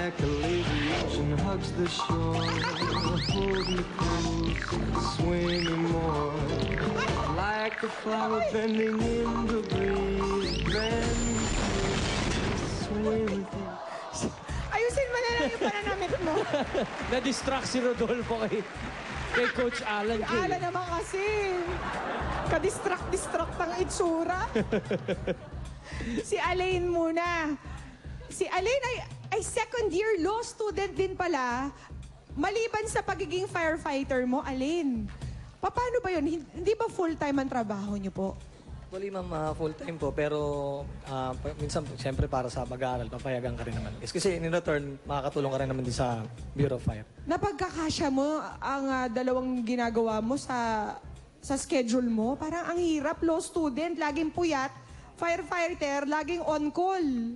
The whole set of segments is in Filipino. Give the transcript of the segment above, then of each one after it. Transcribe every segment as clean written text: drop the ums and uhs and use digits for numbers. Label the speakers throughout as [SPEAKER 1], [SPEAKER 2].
[SPEAKER 1] like a lazy ocean hugs the shore. Hold me close, swim me more. Like a flower bending in the breeze. Bend me close, swim with you.
[SPEAKER 2] Ayusin mo na lang yung pananamit mo.
[SPEAKER 3] Na-distract si Rodolfo kay Coach Alan.
[SPEAKER 2] Si Alan naman kasi. Kadistract-distract ang itsura. Si Alain muna. Si Alain ay second-year law student din pala. Maliban sa pagiging firefighter mo, Alain, paano ba yun? Hindi ba full-time ang trabaho niyo po?
[SPEAKER 4] Actually, ma'am, full-time po. Pero minsan, siyempre para sa pag-aaral, papayagan ka rin naman. Kasi in return, makakatulong ka rin naman din sa Bureau of Fire.
[SPEAKER 2] Napagkakasya mo ang dalawang ginagawa mo sa schedule mo? Parang ang hirap, law student, laging puyat, firefighter, laging on-call.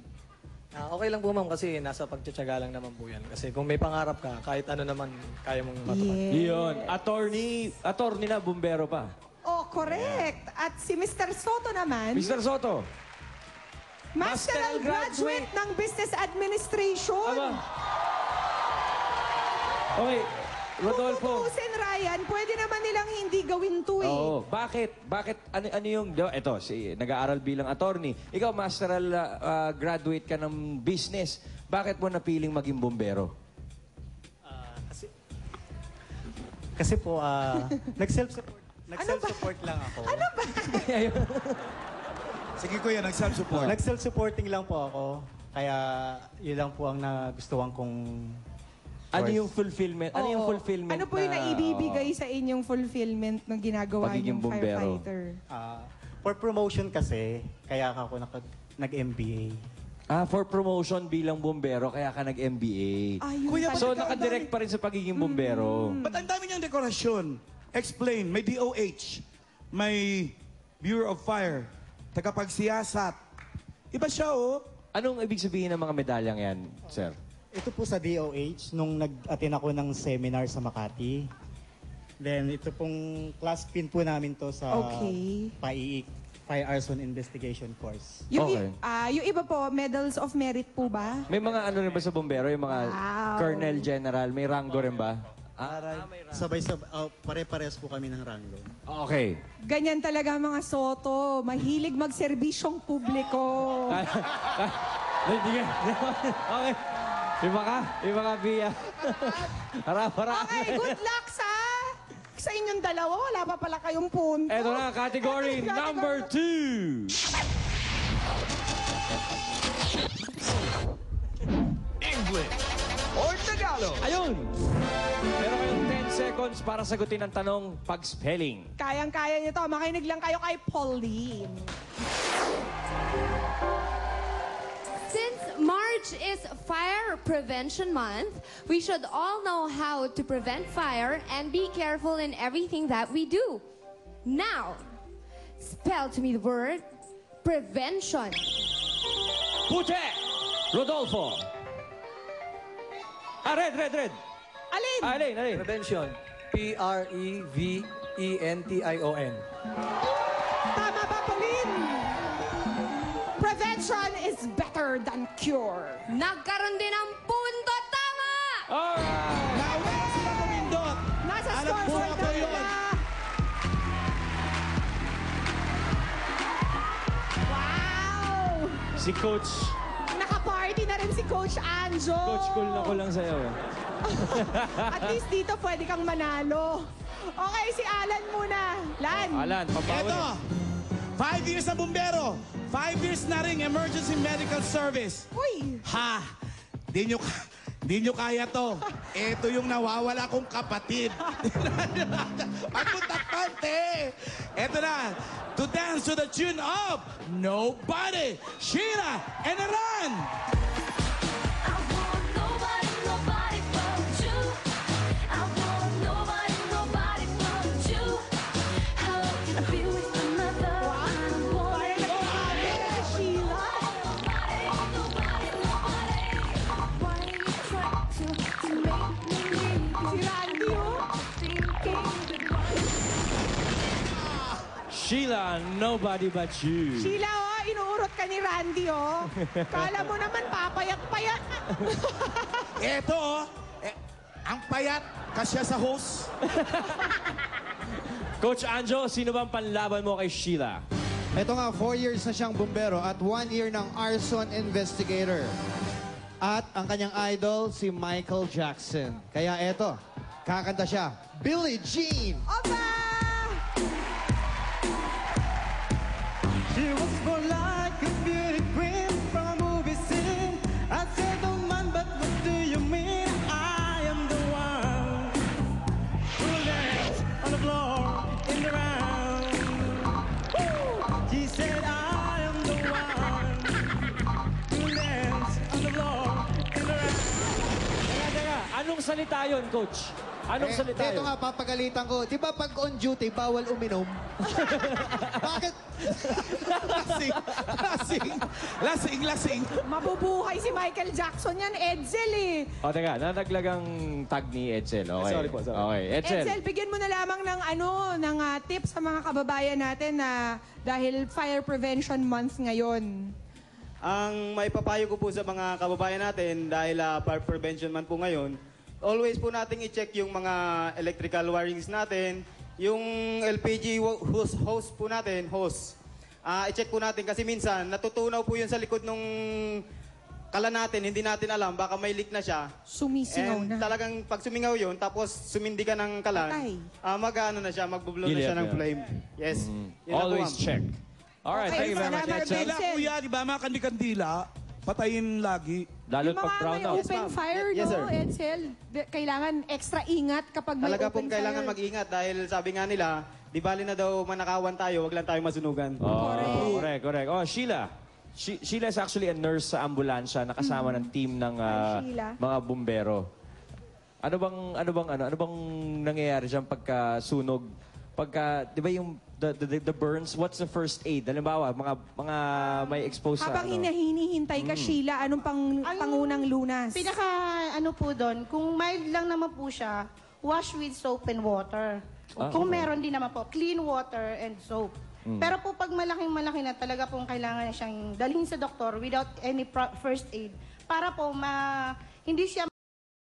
[SPEAKER 4] Okay lang po, ma'am, kasi nasa pagtsatsaga lang naman po yan. Kasi kung may pangarap ka, kahit ano naman, kaya mong matupad.
[SPEAKER 3] Yun. Attorney na, bumbero pa.
[SPEAKER 2] Oh, correct. At si Mr. Soto naman,
[SPEAKER 3] Mr. Soto.
[SPEAKER 2] Masteral Graduate ng Business Administration.
[SPEAKER 3] Aba. Okay, Rodolfo.
[SPEAKER 2] Kung tutusin, Ryan, pwede naman nilang hindi gawin to eh.
[SPEAKER 3] Oo. Bakit? Ano yung... Ito, nag-aaral bilang attorney. Ikaw, masteral graduate ka ng business. Bakit mo napiling maging bumbero?
[SPEAKER 5] Kasi po, nag-self-support lang ako.
[SPEAKER 2] Ano ba?
[SPEAKER 6] Sige kuya, nag-self-support.
[SPEAKER 5] Nag-self-supporting lang po ako. Kaya yun lang po ang nagustuhan kong
[SPEAKER 3] Ano yung fulfillment? Ano yung
[SPEAKER 2] Oo.
[SPEAKER 3] fulfillment
[SPEAKER 2] Ano po yung naibibigay sa inyong fulfillment ng ginagawa
[SPEAKER 3] Pagiging
[SPEAKER 2] niyong
[SPEAKER 3] bumbero.
[SPEAKER 2] firefighter?
[SPEAKER 5] for promotion kasi, kaya ako nag-MBA.
[SPEAKER 3] For promotion bilang bumbero, kaya ka nag-MBA.
[SPEAKER 2] Ayun
[SPEAKER 6] Kuya,
[SPEAKER 2] pala.
[SPEAKER 3] So, nakadirect pa rin sa pagiging bumbero.
[SPEAKER 6] Ba't ang dami niyang dekorasyon? Explain. May DOH. May Bureau of Fire. Tagapagsiyasat. Iba siya, oh.
[SPEAKER 3] Anong ibig sabihin ng mga medalyang yan, sir?
[SPEAKER 5] Ito po sa DOH, nung nag-attend ako ng seminar sa Makati. Then, ito pong class pin po namin to sa
[SPEAKER 2] Okay.
[SPEAKER 5] PAIIC, Fire Arson Investigation Course.
[SPEAKER 2] Yung,
[SPEAKER 3] Okay.
[SPEAKER 2] yung iba po, medals of merit po ba?
[SPEAKER 3] May mga ano rin ba sa bumbero? Yung mga
[SPEAKER 2] Wow.
[SPEAKER 3] colonel, general, may rango rin ba?
[SPEAKER 5] Sabay-sabay, pare-pares po kami ng rango.
[SPEAKER 3] Okay.
[SPEAKER 2] Ganyan talaga mga Soto. Mahilig magserbisyong publiko.
[SPEAKER 3] Hindi ka. Okay. Iba ka, Bia. Harap.
[SPEAKER 2] Okay, good luck sa inyong dalawa. Wala pa pala kayong punto.
[SPEAKER 3] Eto na, category number 2.
[SPEAKER 1] English or Tagalog?
[SPEAKER 3] Ayun! Meron kayong 10 seconds para sagutin ang tanong pag-spelling.
[SPEAKER 2] Kayang-kaya nyo to. Makinig lang kayo kay Pauline.
[SPEAKER 7] Since March is Fire Prevention Month, we should all know how to prevent fire and be careful in everything that we do. Now, spell to me the word prevention.
[SPEAKER 3] Puti! Rodolfo! Red.
[SPEAKER 2] Alin?
[SPEAKER 3] Alin.
[SPEAKER 4] Prevention. Prevention.
[SPEAKER 2] Tama ba, Pauline? Prevention is better than cure.
[SPEAKER 7] Nagkaroon din ng punto. Tama!
[SPEAKER 3] Alright!
[SPEAKER 6] Nauna na sila kumindot.
[SPEAKER 2] Nasa
[SPEAKER 6] Alam po
[SPEAKER 2] scoreboard
[SPEAKER 6] nga
[SPEAKER 2] na
[SPEAKER 6] ba yun?
[SPEAKER 2] nila. Wow!
[SPEAKER 3] Si Coach.
[SPEAKER 2] Naka-party na rin si Coach Anjo.
[SPEAKER 3] Coach, cool na ko lang sa'yo.
[SPEAKER 2] At least dito pwede kang manalo. Okay, si Alan muna.
[SPEAKER 3] Alan, pabawi.
[SPEAKER 6] Eto, 5 years na bumbero. 5 years na ring emergency medical service.
[SPEAKER 2] Uy!
[SPEAKER 6] Ha! Di nyo kaya to. Ito yung nawawala kong kapatid. Pagpuntakpante! Ito na. To dance to the tune of Nobody, Sheila, and Aran!
[SPEAKER 8] I want nobody but you. I want nobody but you. How can I be with another? I want
[SPEAKER 2] Sheila?
[SPEAKER 8] nobody. Why you try to make me leave?
[SPEAKER 2] Si Randy, oh.
[SPEAKER 8] Thinking
[SPEAKER 3] Sheila, nobody but you.
[SPEAKER 2] Sheila, oh, inuurot ka ni Randy, oh. Kala mo naman papayat-payat.
[SPEAKER 6] Eto, oh. Ang payat, kasya sa host.
[SPEAKER 3] Coach Anjo, sino bang panlaban mo kay Sheila?
[SPEAKER 9] Ito nga, 4 years na siyang bumbero at 1 year ng arson investigator. At ang kanyang idol, si Michael Jackson. Kaya eto, kakanta siya, Billie Jean!
[SPEAKER 2] Opa!
[SPEAKER 1] She was more like a beauty queen from a movie scene. I said, don't mind, but what do you mean? I am the one who dance on the floor in the round. She said, I am the one who dance on the floor in the round.
[SPEAKER 3] Teka, anong salita yun, Coach? Anong salita
[SPEAKER 9] Ito
[SPEAKER 3] yun?
[SPEAKER 9] nga, papagalitan ko. Di ba pag on duty, bawal uminom? Bakit?
[SPEAKER 6] Lasing.
[SPEAKER 2] Mabubuhay si Michael Jackson yan, Edsel eh.
[SPEAKER 3] O, teka, nanaglagang tag ni Edsel. Okay.
[SPEAKER 4] Sorry po, sorry.
[SPEAKER 3] Okay, Edsel.
[SPEAKER 2] Edsel, bigyan mo na lamang ng tips sa mga kababayan natin na dahil Fire Prevention Month ngayon.
[SPEAKER 10] Ang maipapayo ko po sa mga kababayan natin dahil Fire Prevention Month po ngayon, always po nating i-check yung mga electrical wirings natin, yung LPG hose po natin, i-check po natin kasi minsan natutunaw po yun sa likod nung kala natin, hindi natin alam, baka may leak na siya.
[SPEAKER 2] Sumisingaw
[SPEAKER 10] And
[SPEAKER 2] na.
[SPEAKER 10] talagang pag sumingaw yun, tapos sumindi ka ng kalan,
[SPEAKER 2] Patay.
[SPEAKER 10] mag-ano na siya, magbublow na siya ng
[SPEAKER 3] Yeah.
[SPEAKER 10] flame. Yes. Yun na po,
[SPEAKER 3] Always
[SPEAKER 10] ma'am.
[SPEAKER 3] check. Alright,
[SPEAKER 2] Okay,
[SPEAKER 3] thank you very much,
[SPEAKER 2] salamat,
[SPEAKER 3] Edsel.
[SPEAKER 2] Edsel.
[SPEAKER 6] Kandila, kuya, di ba? Mga kandila, patayin lagi.
[SPEAKER 3] Lalo
[SPEAKER 2] Yung
[SPEAKER 3] pag
[SPEAKER 2] mga
[SPEAKER 3] brown
[SPEAKER 2] may
[SPEAKER 3] out.
[SPEAKER 2] open
[SPEAKER 10] ma'am.
[SPEAKER 2] fire,
[SPEAKER 10] Yes,
[SPEAKER 2] no,
[SPEAKER 10] sir.
[SPEAKER 2] Edsel? Kailangan extra ingat kapag may
[SPEAKER 10] Talaga
[SPEAKER 2] open
[SPEAKER 10] pong kailangan
[SPEAKER 2] fire.
[SPEAKER 10] mag-ingat dahil sabi nga nila, di bali na daw manakawan tayo, wag lang tayo masunugan.
[SPEAKER 3] Oh, correct. Oh, Sheila. Sheila is actually a nurse sa ambulansya na kasama ng team ng
[SPEAKER 2] Hi, Sheila.
[SPEAKER 3] mga bumbero. Ano bang nangyayari diyan pagka sunog? Pagka, 'di ba yung the burns, what's the first aid? Halimbawa, mga may exposed sa
[SPEAKER 2] Habang hinihintay ka, Sheila, anong pangunang lunas?
[SPEAKER 11] Pinaka ano po doon, kung mild lang naman po siya, wash with soap and water. Kung meron din naman po, clean water and soap. Pero po pag malaking-malaki na, talaga pong kailangan siyang dalhin sa doktor without any first aid para po hindi siya